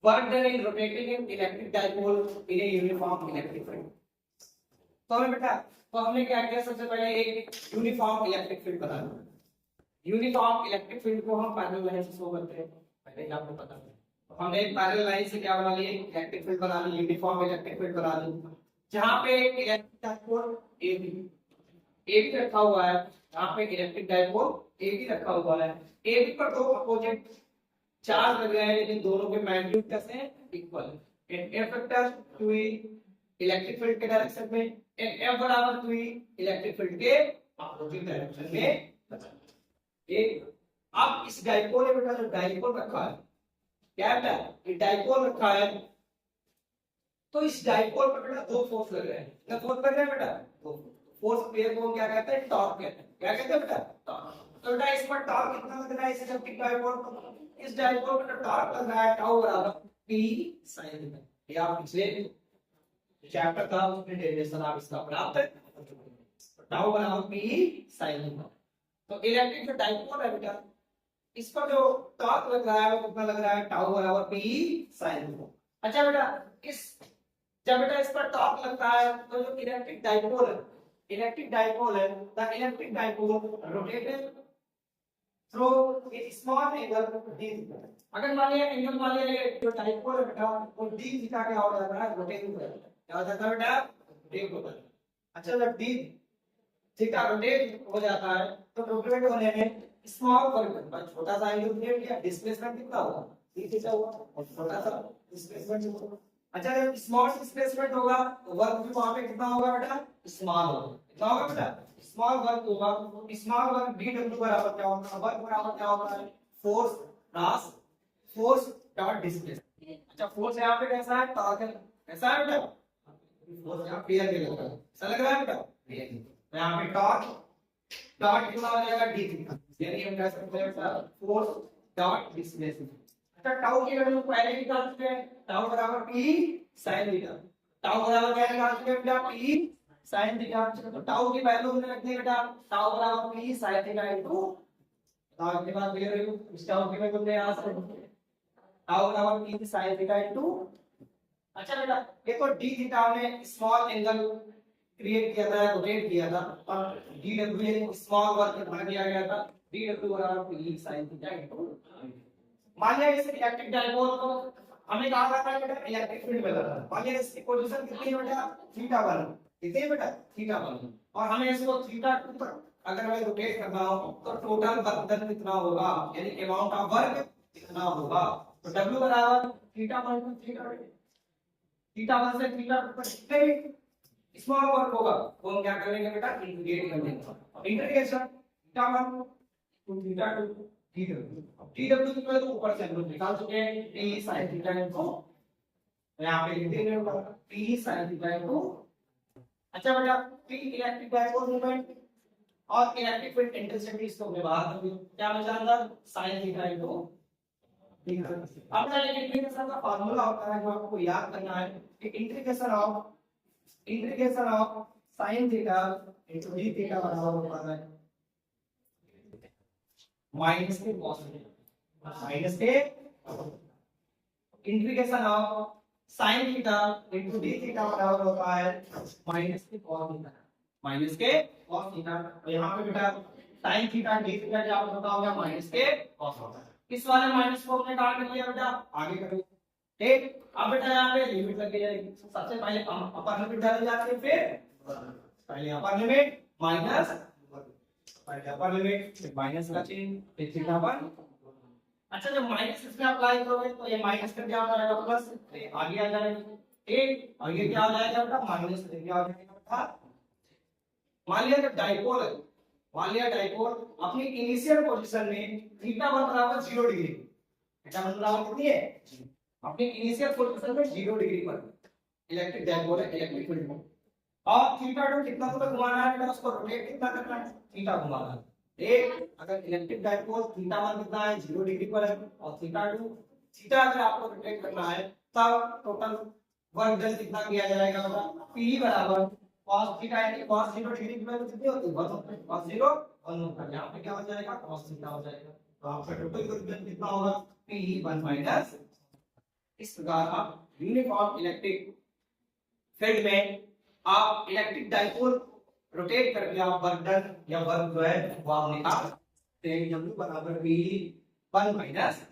Work done in rotating in electric dipole in a uniform electric field. तो हमें बेटा तो हमने क्या किया, सबसे पहले एक यूनिफॉर्म इलेक्ट्रिक फील्ड बनाना। यूनिफॉर्म इलेक्ट्रिक फील्ड को हम पैरेलल लाइन से शो करते हैं, पहले ही आपको पता है। तो हमने एक पैरेलल लाइन से क्या बना लिया, इलेक्ट्रिक फील्ड बना ली, यूनिफॉर्म इलेक्ट्रिक फील्ड बना ली, जहां पे एक इलेक्ट्रिक डाइपोल ए भी रखा हुआ है, जहां पे इलेक्ट्रिक डाइपोल ए भी रखा हुआ है। ए बी पर दो अपोजिट चार्ज लग रहे हैं, लेकिन दोनों के मैग्नीट्यूड कैसे हैं, equal. F vector 2e electric field के डायरेक्शन में, एफ बराबर 2e इलेक्ट्रिक फील्ड के अपोजिट डायरेक्शन में। एक अब इस डाइपोल में बेटा जो डाइपोल रखा है, क्या है बेटा, ये डाइपोल रखा है, तो इस डाइपोल पर बेटा दो फोर्स लग रहे हैं। क्या फोर्स लग रहे हैं बेटा, दो फोर्स पेयर को क्या कहते हैं, टॉर्क कहते हैं। क्या कहते हैं बेटा, टॉर्क। तो बेटा इस पर टॉर्क कितना लग रहा है, इस इलेक्ट्रिक डाइपोल पर, इस डाइपोल पर टॉर्क लग रहा है टाउ बराबर p sin थीटा। ये आप पिछले चैप्टर था उसमें डेरिवेशन आप इसका प्राप्त है, टाउ बराबर p sin थीटा। तो इलेक्ट्रिक जो डाइपोल है बेटा, इस पर जो टॉर्क लग रहा है वो कितना लग रहा है, टाउ बराबर p sin थीटा। अच्छा बेटा इस जब बेटा इस पर टॉर्क लगता है तो जो इलेक्ट्रिक डाइपोल है, इलेक्ट्रिक डाइपोल है, the electric dipole rotated through a small angle d theta. अगर मान लिया एंगल मान लिया जो डाइपोल है बेटा वो d थीटा क्या हो जाता है, रोटेट हो जाता है। क्या हो जाता है बेटा, रोटेट होता है। अच्छा जब d थीटा रोटेट हो जाता है तो रोटेट होने में स्मॉल वर्क छोटा सा एंगल क्रिएट किया, डिस्प्लेसमेंट कितना होगा, d थीटा हुआ, और छोटा सा डिस्प्लेसमेंट होगा। अच्छा जब स्मॉल डिस्प्लेसमेंट होगा तो वर्क भी वहां पे कितना होगा बेटा, स्मॉल होगा। कितना होगा बेटा, स्मॉल वर्क होगा। स्मॉल वर्क dw बराबर क्या होगा, वर्क बराबर क्या होगा, force plus force dot displacement. अच्छा फोर्स यहाँ पे कैसा है, टॉर्क है, कैसा है बेटा, फोर्स यहाँ पेयर में लग रहा है, ऐसा लग रहा है बेटा, तो यहाँ पे टॉर्क डॉट कितना हो जाएगा, d थीटा, यानी हम कह सकते हैं बेटा फोर्स डॉट डिस्प्लेसमेंट। अच्छा टाउ की वैल्यू पहले निकाल चुके हैं, टाउ बराबर p sin थीटा। टाउ बराबर क्या निकाल चुके हैं बेटा, p sin थीटा। तो टाउ की वैल्यू हमने रख दी बेटा, टाउ बराबर p sin theta into, tau के बाद क्लियर है, इस टाउ की वैल्यू हमने यहां से टाउ बराबर p sin थीटा इनटू। अच्छा बेटा देखो d थीटा हमने स्मॉल एंगल क्रिएट किया था, रोटेट किया था, और dw स्मॉल वर्क बना दिया गया था, dw बराबर p sin थीटा इनटू। मान लिया इस इलेक्ट्रिक डाइपोल को हमें कहा जाता है बेटा इलेक्ट्रिक फील्ड मिला था, मान लिया इसकी पोजीशन कितनी है बेटा, थीटा 1, कितनी है बेटा, थीटा 1, और हमें इसको थीटा 2 तक अगर हमें रोटेट करना हो तो टोटल वर्क डन कितना होगा, यानी अमाउंट ऑफ वर्क कितना होगा। तो w बराबर थीटा 1 टू थीटा 1 से थीटा 2 तक कितने स्मॉल वर्क होगा, तो हम क्या करेंगे बेटा, इंटीग्रेट कर देंगे। Integration theta 1 to theta 2 TW की वैल्यू ऊपर से हम लोग निकाल चुके हैं, T sin थीटा इनटू, यहाँ पे लिख देंगे T sin थीटा इनटू। अच्छा बेटा T इलेक्ट्रिक डाइपोल मोमेंट और इलेक्ट्रिक फील्ड इंटेंसिटी इसको हमने बाहर कर दिया, क्या बचा अंदर, sin थीटा इनटू। अब ना इंटीग्रेशन का फार्मूला होता है जो आपको याद करना है कि integration of sin theta into d theta बराबर होता है माइनस के cos थीटा, माइनस के integration of sin theta into d theta बराबर होता है माइनस के cos थीटा, माइनस के cos थीटा। तो यहाँ पे बेटा sin थीटा d थीटा क्या होता होगा, माइनस के cos होता है। इस वाले माइनस को हमने काट लिया बेटा, आगे करो ठीक। अब बेटा यहाँ पे लिमिट लग जाएगी, सबसे पहले अपर लिमिट डाली जाती है, फिर पहले अपर लिमिट माइनस, पहले अपर लिमिट फिर माइनस का चिन्ह, फिर थीटा 1। अच्छा जब माइनस इसमें अप्लाई करोगे तो ये माइनस का क्या हो जाएगा, प्लस, आगे आ जाएगा ठीक, और ये क्या हो जाएगा बेटा, माइनस क्या हो जाएगा बेटा। मान लिया जब डाइपोल है, मान लिया डाइपोल अपनी इनिशियल पोजीशन में थीटा 1 बराबर 0 डिग्री, थीटा 1 बराबर कितनी है, अपनी इनिशियल पोजीशन में 0 डिग्री पर इलेक्ट्रिक डाइपोल है इलेक्ट्रिक फील्ड में, और थीटा 2 कितना दूर घुमाना है बेटा, उसको रोटेट कितना करना है, थीटा घुमाना है ठीक। अगर इलेक्ट्रिक डाइपोल थीटा 1 कितना है, 0 डिग्री पर है, और थीटा 2 थीटा अगर आपको रोटेट करना है तब टोटल वर्क डन कितना किया जाएगा बेटा, p बराबर cos थीटा, यानी cos 0 डिग्री की वैल्यू कितनी होती है, 1 होती है, cos 0 1 होता है, यहाँ पे क्या हो जाएगा, cos थीटा हो जाएगा। तो आपका टोटल वर्क डन कितना होगा, p 1 माइनस इस प्रकार आप यूनिफॉर्म इलेक्ट्रिक फील्ड में आप इलेक्ट्रिक डाइपोल रोटेट करके आप वर्क डन या वर्क जो है वो आप निकाल सकते हैं। W बराबर V 1 माइनस